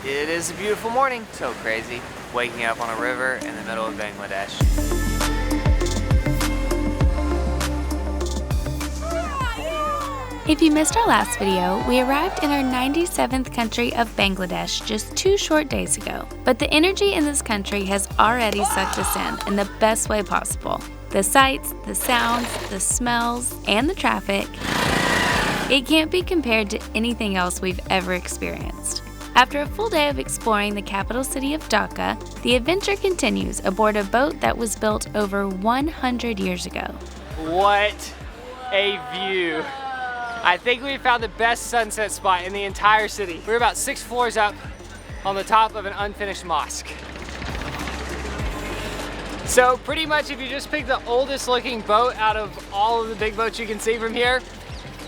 It is a beautiful morning. So crazy. Waking up on a river in the middle of Bangladesh. If you missed our last video, we arrived in our 97th country of Bangladesh just 2 short days ago. But the energy in this country has already sucked us in the best way possible. The sights, the sounds, the smells, and the traffic, it can't be compared to anything else we've ever experienced. After a full day of exploring the capital city of Dhaka, the adventure continues aboard a boat that was built over 100 years ago. What a view. I think we found the best sunset spot in the entire city. We're about 6 floors up on the top of an unfinished mosque. So pretty much if you just pick the oldest looking boat out of all of the big boats you can see from here,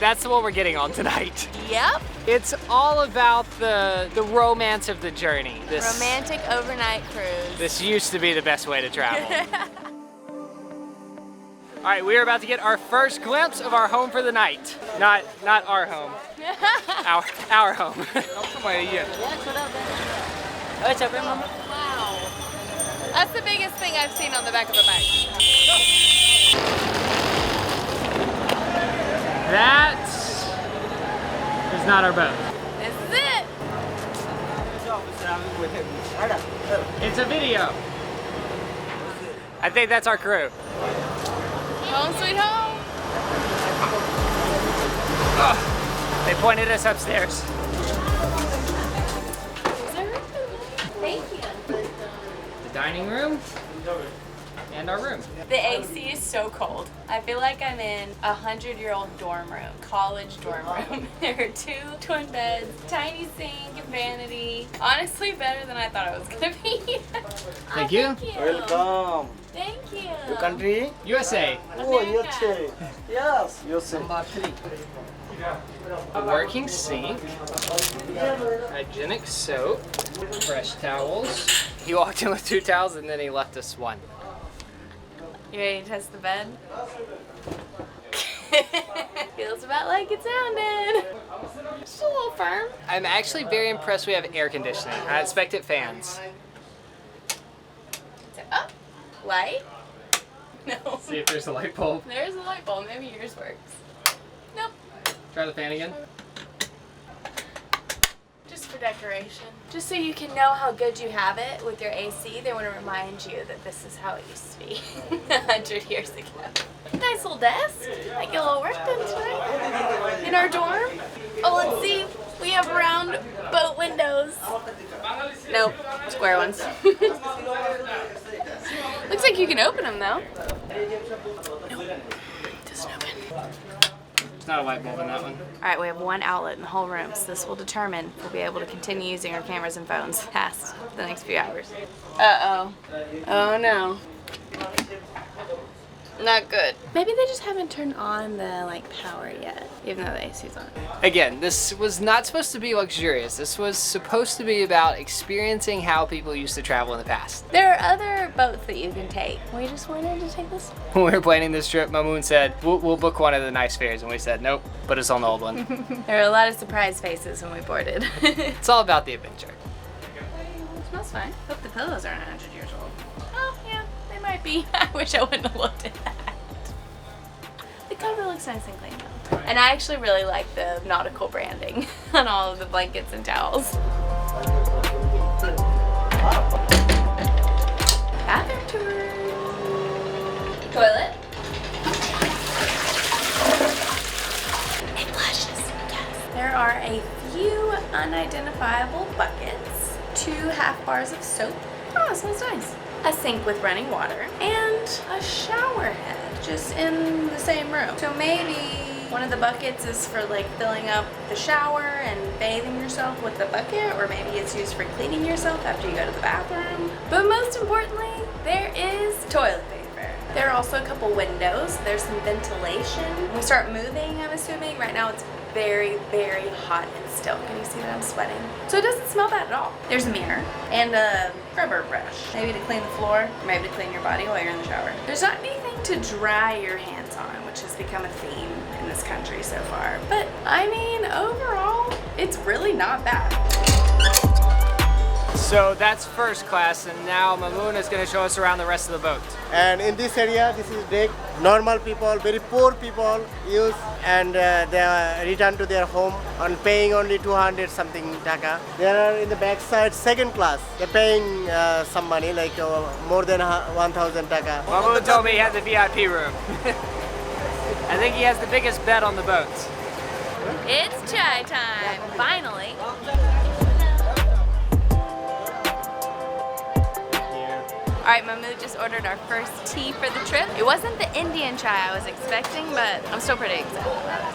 that's the one we're getting on tonight. Yep. It's all about the romance of the journey. This romantic overnight cruise. This used to be the best way to travel. All right, we are about to get our first glimpse of our home for the night. Not our home. our home. Wow. That's the biggest thing I've seen on the back of a bike. That is not our boat. This is it. It's a video. I think that's our crew. Home sweet home. They pointed us upstairs. Thank you. The dining room and our room. The AC is so cold. I feel like I'm in a 100-year-old dorm room, college dorm room. There are 2 twin beds, tiny sink and vanity. Honestly, better than I thought it was gonna be. Thank you. Thank you. Welcome. Thank you. Your country? USA. Oh, USA. Yes, USA. A working sink. Hygienic soap. Fresh towels. He walked in with 2 towels and then he left us 1. You ready to test the bed? Feels about like it sounded. Just a little firm. I'm actually very impressed we have air conditioning. I expected fans. Oh, light? No. See if there's a light bulb. There's a light bulb. Maybe yours works. Nope. Try the fan again. Just for decoration. Just so you can know how good you have it with your AC, they want to remind you that this is how it used to be 100 years ago. Nice little desk. Might get a little work done tonight. In our dorm. Oh, let's see. We have round boat windows. Nope, square ones. Looks like you can open them though. Nope, doesn't open. There's not a light bulb in that one. Alright, we have 1 outlet in the whole room, so this will determine if we'll be able to continue using our cameras and phones past the next few hours. Uh-oh. Oh no. Not good. Maybe they just haven't turned on the power yet, even though the AC's on. Again, this was not supposed to be luxurious. This was supposed to be about experiencing how people used to travel in the past. There are other boats that you can take. We just wanted to take this. When we were planning this trip, Mamoon said, we'll book one of the nice ferries. And we said, nope, put us on the old one. There were a lot of surprise faces when we boarded. It's all about the adventure. It smells fine. Hope the pillows aren't 100 years old. Oh, yeah, they might be. I wish I wouldn't have looked at that. The cover looks nice and clean though. And I actually really like the nautical branding on all of the blankets and towels. Bathroom tour. Toilet. It flushes. Yes. There are a few unidentifiable buckets, 2 half bars of soap. Oh, it smells nice. A sink with running water, and a shower head just in the same room. So maybe one of the buckets is for filling up the shower and bathing yourself with the bucket, or maybe it's used for cleaning yourself after you go to the bathroom. But most importantly, there is toilet paper. There are also a couple windows. There's some ventilation. When we start moving, I'm assuming, right now it's very, very hot and still. Can you see that I'm sweating? So it doesn't smell bad at all. There's a mirror and a scrubber brush. Maybe to clean the floor, or maybe to clean your body while you're in the shower. There's not anything to dry your hands on, which has become a theme in this country so far. But I mean, overall, it's really not bad. So that's first class, and now Mamoon is going to show us around the rest of the boat. And in this area, this is deck. Normal people, very poor people use, and they return to their home on paying only 200 something Dhaka. They are in the backside second class. They're paying some money, like more than 1,000 Dhaka. Mamoon told me he had the VIP room. I think he has the biggest bed on the boat. It's chai time, finally. All right, Mamoon just ordered our first tea for the trip. It wasn't the Indian chai I was expecting, but I'm still pretty excited about it.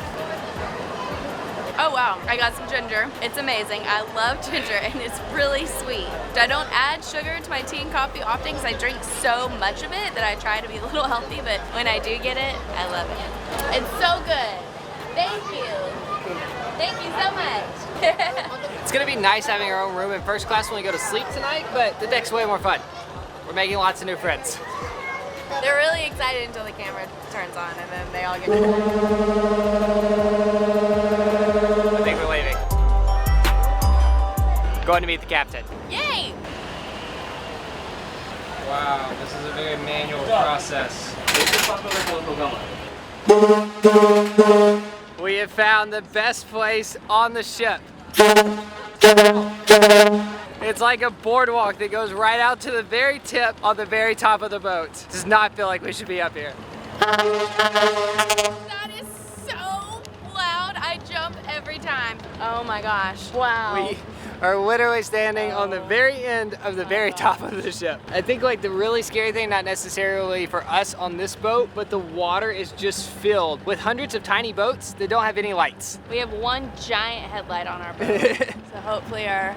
Oh wow, I got some ginger. It's amazing. I love ginger and it's really sweet. I don't add sugar to my tea and coffee often because I drink so much of it that I try to be a little healthy, but when I do get it, I love it. It's so good. Thank you. Thank you so much. It's going to be nice having our own room in first class when we go to sleep tonight, but the deck's way more fun. We're making lots of new friends. They're really excited until the camera turns on and then they all get I think we're leaving. Going to meet the captain. Yay! Wow, this is a very manual process. We have found the best place on the ship. It's like a boardwalk that goes right out to the very tip on the very top of the boat. Does not feel like we should be up here. That is so loud. I jump every time. Oh my gosh. Wow. We are literally standing on the very end of the very top of the ship. I think like the really scary thing, not necessarily for us on this boat, but the water is just filled with hundreds of tiny boats that don't have any lights. We have one giant headlight on our boat. So hopefully our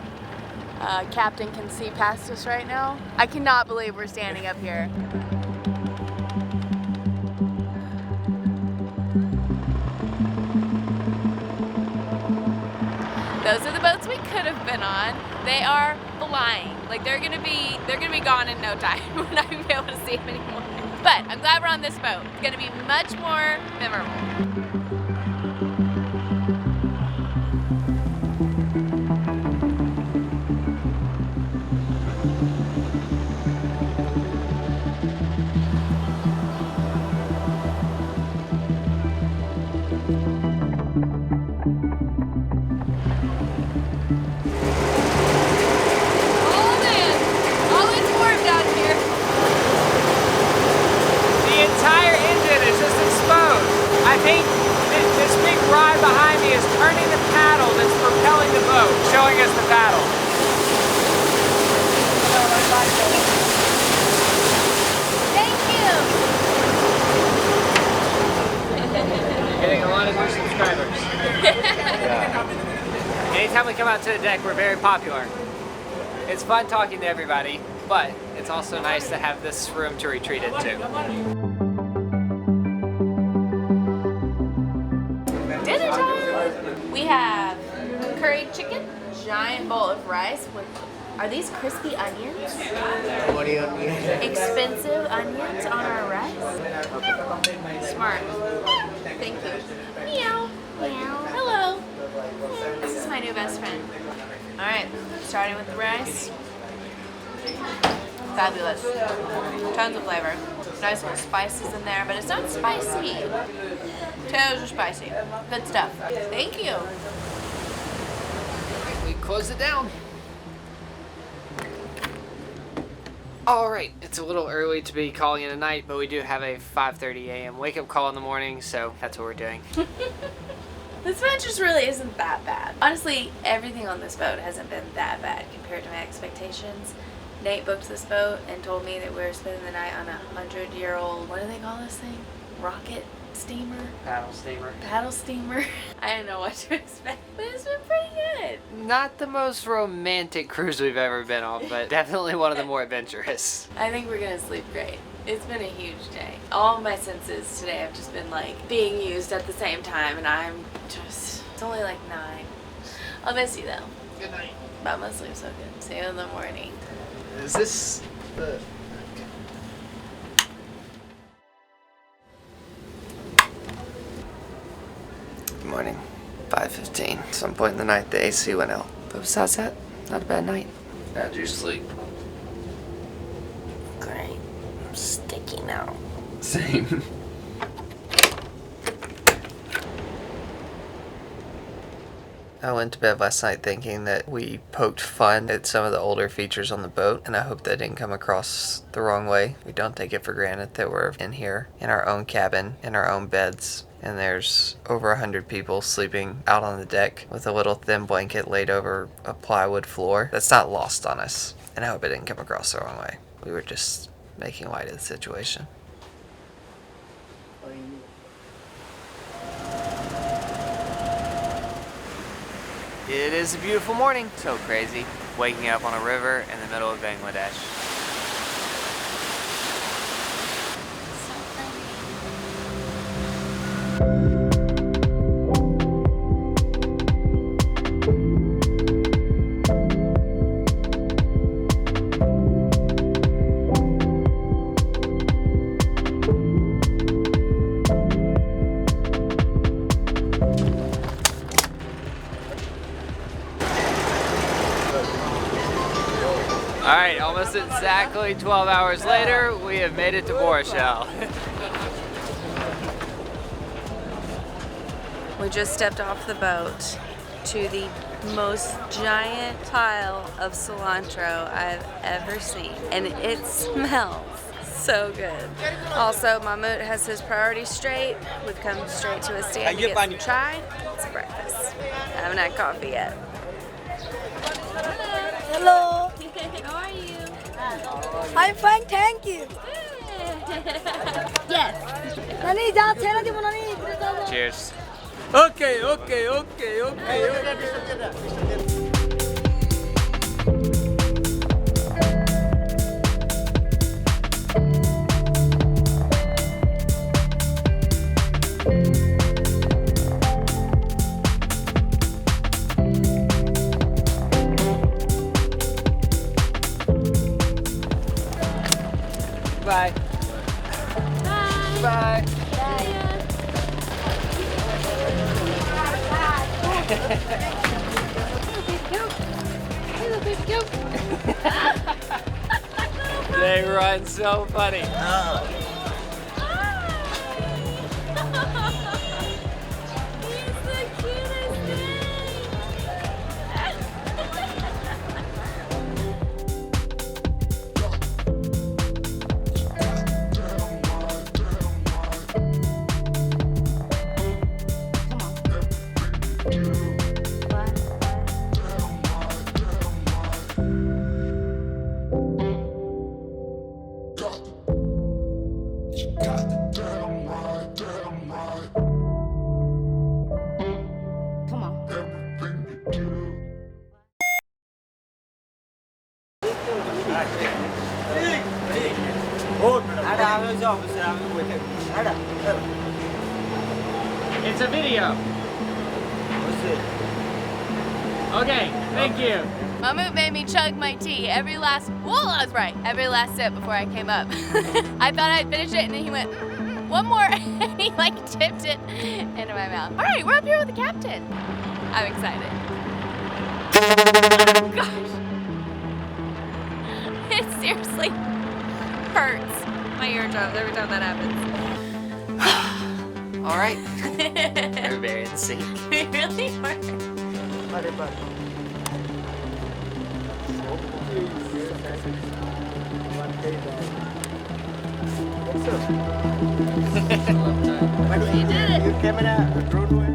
captain can see past us right now. I cannot believe we're standing up here. Those are the boats we could have been on. They are flying. Like they're gonna be gone in no time. We're not gonna be able to see them anymore. But I'm glad we're on this boat. It's gonna be much more memorable. I think this big rod behind me is turning the paddle that's propelling the boat, showing us the paddle. Thank you. Getting a lot of new subscribers. Anytime we come out to the deck, we're very popular. It's fun talking to everybody, but it's also nice to have this room to retreat into. Dinner time! We have curried chicken, giant bowl of rice with, are these crispy onions? What do you mean? Expensive onions on our rice? Smart. Thank you. Meow. Meow. Hello. This is my new best friend. Alright, starting with the rice. Fabulous. Tons of flavor. Nice little spices in there, but it's not spicy. Potatoes are spicy. Good stuff. Thank you. We close it down. All right, it's a little early to be calling it a night, but we do have a 5:30 a.m. wake up call in the morning, so that's what we're doing. This boat just really isn't that bad. Honestly, everything on this boat hasn't been that bad compared to my expectations. Nate booked this boat and told me that we were spending the night on a 100-year-old, what do they call this thing? Rocket steamer? Paddle steamer. Paddle steamer. I didn't know what to expect, but it's been pretty good. Not the most romantic cruise we've ever been on, but definitely one of the more adventurous. I think we're gonna sleep great. It's been a huge day. All of my senses today have just been like being used at the same time, and I'm just, it's only like 9. I'll miss you though. Good night. But I'm gonna sleep so good. See you in the morning. Is this the... Good morning. 5:15. Some point in the night the AC went out. But besides that, not a bad night. How'd you sleep? Great. I'm sticky now. Same. I went to bed last night thinking that we poked fun at some of the older features on the boat, and I hope that didn't come across the wrong way. We don't take it for granted that we're in here, in our own cabin, in our own beds, and there's over 100 people sleeping out on the deck with a little thin blanket laid over a plywood floor. That's not lost on us, and I hope it didn't come across the wrong way. We were just making light of the situation. It is a beautiful morning. So crazy. Waking up on a river in the middle of Bangladesh. Alright, almost exactly 12 hours later, we have made it to Barisal. We just stepped off the boat to the most giant pile of cilantro I've ever seen. And it smells so good. Also, Mahmoud has his priorities straight. We've come straight to a stand to get some chai. It's breakfast. I haven't had coffee yet. Hello. How are you? I'm fine, thank you. Yes. Nani, ja chhera dibo nani. Cheers. Okay. Bye. Bye. They run so funny. It's a video. Okay, thank you. Mahmoud made me chug my tea every last sip before I came up. I thought I'd finish it, and then he went, one more, and he like tipped it into my mouth. All right, we're up here with the captain. I'm excited. Oh, gosh. It seriously hurts my eardrums every time that happens. All right. We're very in sync. It really hurts. You did it. Your camera drone